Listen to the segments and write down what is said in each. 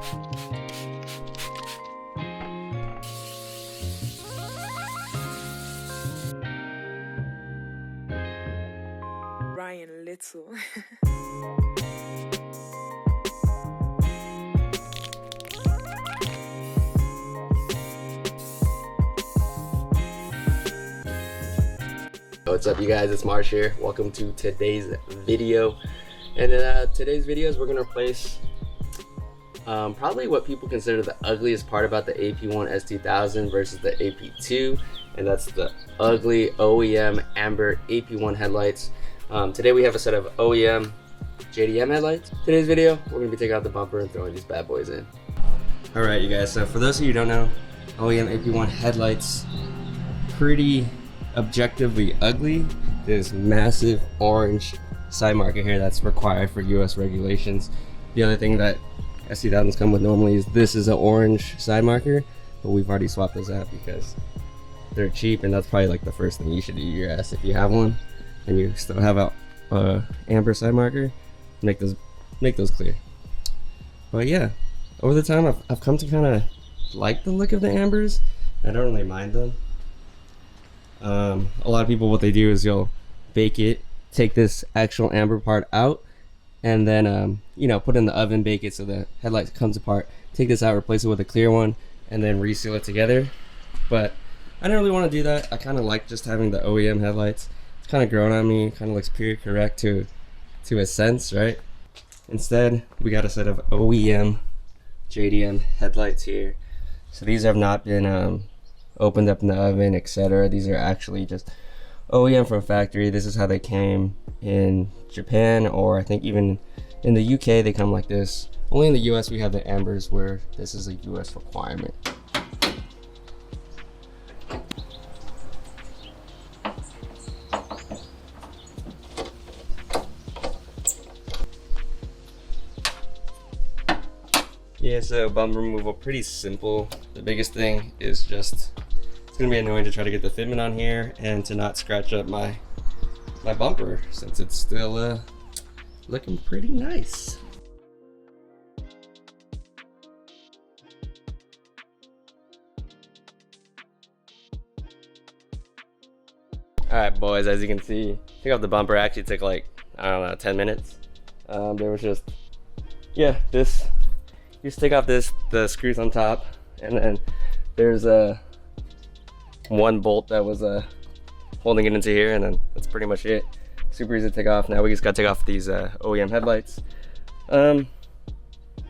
Ryan Little. What's up, you guys? It's Marsh here. Welcome to today's video. And today's video is we're gonna replace probably what people consider the ugliest part about the AP1 S2000 versus the AP2, and that's the ugly OEM amber AP1 headlights. Today we have a set of OEM JDM headlights. Today's video, we're gonna be taking out the bumper and throwing these bad boys in. All right, you guys. So for those of you who don't know, OEM AP1 headlights, pretty objectively ugly. There's massive orange side marker here that's required for US regulations. The other thing that S2000s come with normally is this is an orange side marker, but we've already swapped those out because they're cheap, and that's probably like the first thing you should do your ass if you have one and you still have a amber side marker. Make those clear. But yeah, over the time I've come to kind of like the look of the ambers. I don't really mind them. A lot of people, what they do is you'll bake it, take this actual amber part out, and then put it in the oven, bake it so the headlight comes apart, take this out, replace it with a clear one, and then reseal it together. But I don't really want to do that. I kind of like just having the OEM headlights. It's kind of grown on me, kind of looks period correct to a sense, right? Instead, we got a set of OEM JDM headlights here. So these have not been opened up in the oven, etc. These are actually just OEM from factory. This is how they came in Japan, or I think even in the UK they come like this. Only in the US we have the ambers, where this is a US requirement. Yeah, so bumper removal, pretty simple. The biggest thing is just, it's gonna be annoying to try to get the fitment on here and to not scratch up my bumper, since it's still looking pretty nice. Alright boys, as you can see, take off the bumper actually took like, I don't know, 10 minutes. There was just, yeah, this, you just take off the screws on top, and then there's one bolt that was holding it into here, and then that's pretty much it. Super easy to take off. Now we just gotta take off these OEM headlights.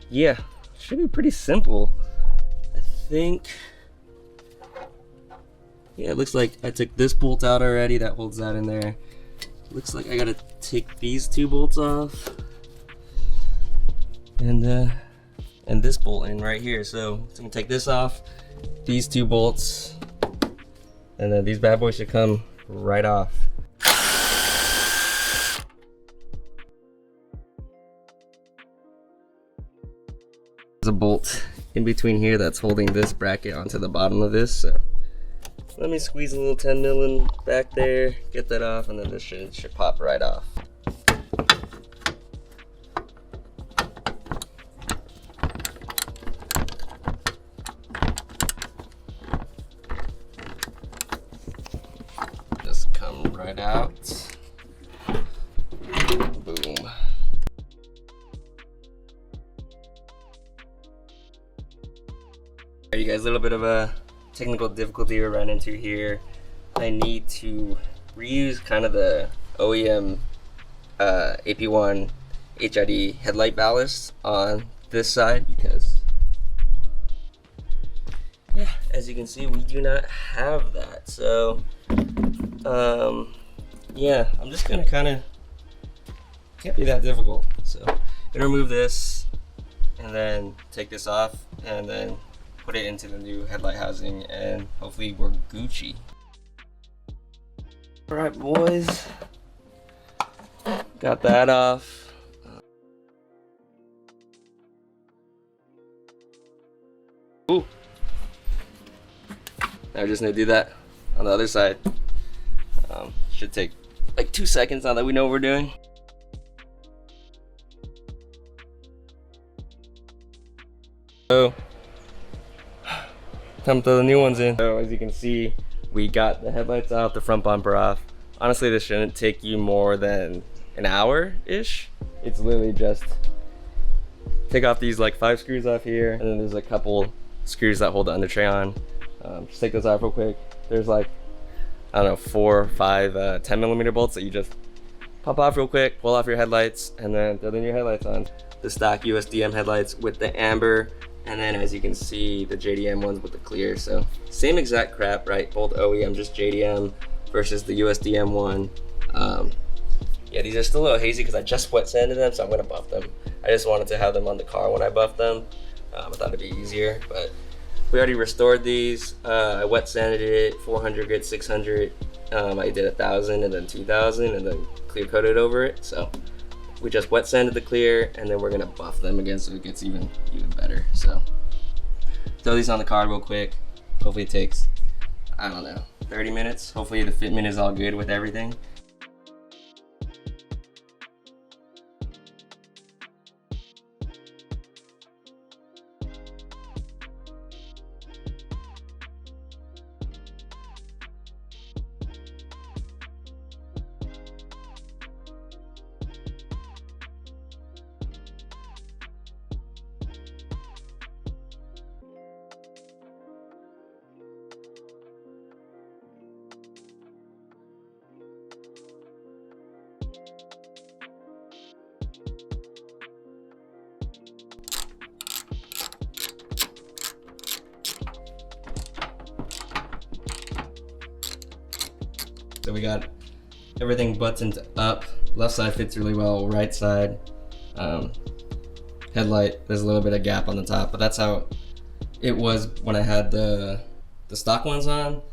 Yeah, should be pretty simple, I think. Yeah, it looks like I took this bolt out already that holds that in there. Looks like I gotta take these two bolts off, and this bolt in right here. So I'm gonna take this off, these two bolts, and then these bad boys should come right off. There's a bolt in between here that's holding this bracket onto the bottom of this. So let me squeeze a little 10 mil in back there, get that off, and then this should pop right off. Just come right out. Boom. You guys, a little bit of a technical difficulty we ran into here. I need to reuse kind of the OEM AP1 HID headlight ballast on this side, because yeah, as you can see, we do not have that. So yeah, I'm just gonna can't be that difficult. So I'm gonna remove this and then take this off and then put it into the new headlight housing, and hopefully we're Gucci. All right, boys, got that off. Ooh. Now we're just gonna do that on the other side. Should take like 2 seconds now that we know what we're doing. So, time to throw the new ones in. So as you can see, we got the headlights out, the front bumper off. Honestly, this shouldn't take you more than an hour-ish. It's literally just take off these like 5 screws off here, and then there's a couple screws that hold the under tray on. Just take those off real quick. There's like, I don't know, 4 or 5 10mm bolts that you just pop off real quick, pull off your headlights, and then throw the new headlights on. The stock USDM headlights with the amber, and then as you can see, the JDM ones with the clear. So same exact crap, right? Both OEM, just JDM versus the USDM one. Yeah, these are still a little hazy because I just wet sanded them, so I'm gonna buff them. I just wanted to have them on the car when I buffed them. I thought it'd be easier, but we already restored these. I wet sanded it, 400 grit, 600. I did 1,000 and then 2,000 and then clear coated over it. So we just wet sanded the clear, and then we're gonna buff them again so it gets even better. So throw these on the car real quick. Hopefully it takes, I don't know, 30 minutes. Hopefully the fitment is all good with everything. So we got everything buttoned up. Left side fits really well, right side. Headlight, there's a little bit of gap on the top, but that's how it was when I had the stock ones on.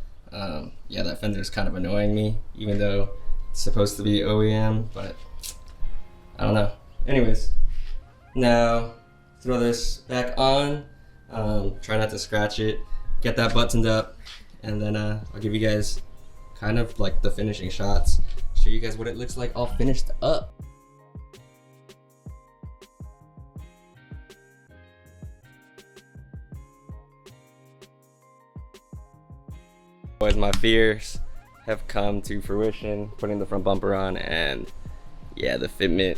Yeah, that fender's kind of annoying me, even though it's supposed to be OEM, but I don't know. Anyways, now throw this back on. Try not to scratch it. Get that buttoned up, and then I'll give you guys kind of like the finishing shots. Show you guys what it looks like all finished up. Boys, my fears have come to fruition, putting the front bumper on, and yeah, the fitment.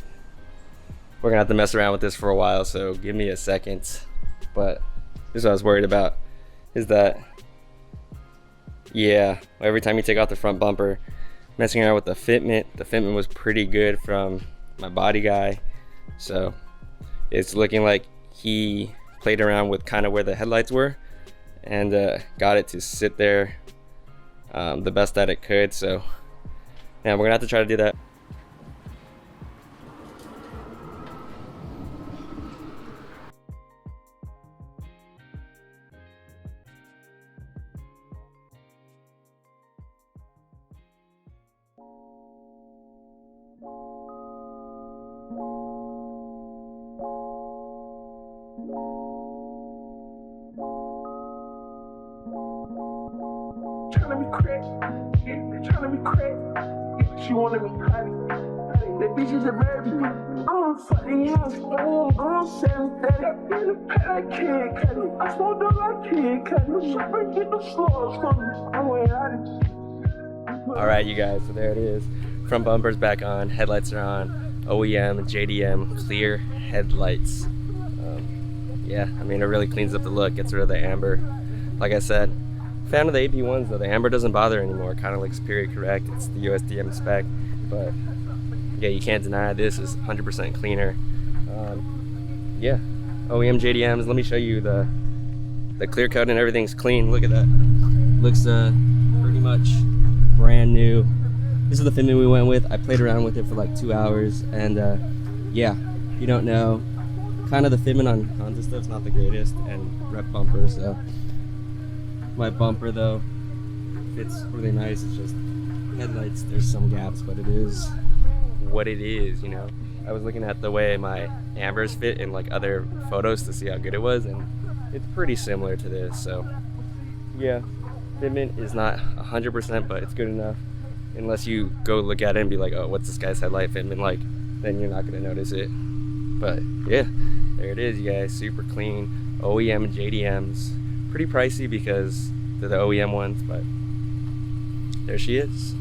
We're gonna have to mess around with this for a while, so give me a second. But this is what I was worried about, is that, yeah, every time you take off the front bumper, messing around with the fitment was pretty good from my body guy. So it's looking like he played around with kind of where the headlights were and got it to sit there the best that it could. So yeah, we're gonna have to try to do that. Tryna be crack, yeah, tryna be crack. Yeah, she wanna be honey. That bitch is a baby. I'm fucking young, I'm 730. In the pad, I can't cut it. I smoked up, I can't cut it. Somebody get the slugs from me. I'm way out of it. Alright, you guys, so there it is. Front bumper's back on, headlights are on. OEM, JDM, clear headlights. Yeah, I mean, it really cleans up the look, gets rid of the amber. Like I said, fan of the AP1s though. The amber doesn't bother anymore. Kind of looks period correct. It's the USDM spec, but yeah, you can't deny this is 100% cleaner. Yeah, OEM JDMs. Let me show you the clear coat and everything's clean. Look at that. Looks pretty much brand new. This is the fitment we went with. I played around with it for like 2 hours, and yeah, if you don't know, kind of the fitment on this stuff's not the greatest, and rep bumper. So my bumper though fits really nice. It's just headlights, there's some gaps, but it is what it is, you know. I was looking at the way my ambers fit in like other photos to see how good it was, and it's pretty similar to this. So yeah, fitment is not 100%, but it's good enough. Unless you go look at it and be like, oh, what's this guy's headlight fitment like, then you're not gonna notice it. But yeah, There it is, you guys. Super clean OEM JDMs. Pretty pricey because they're the OEM ones, but there she is.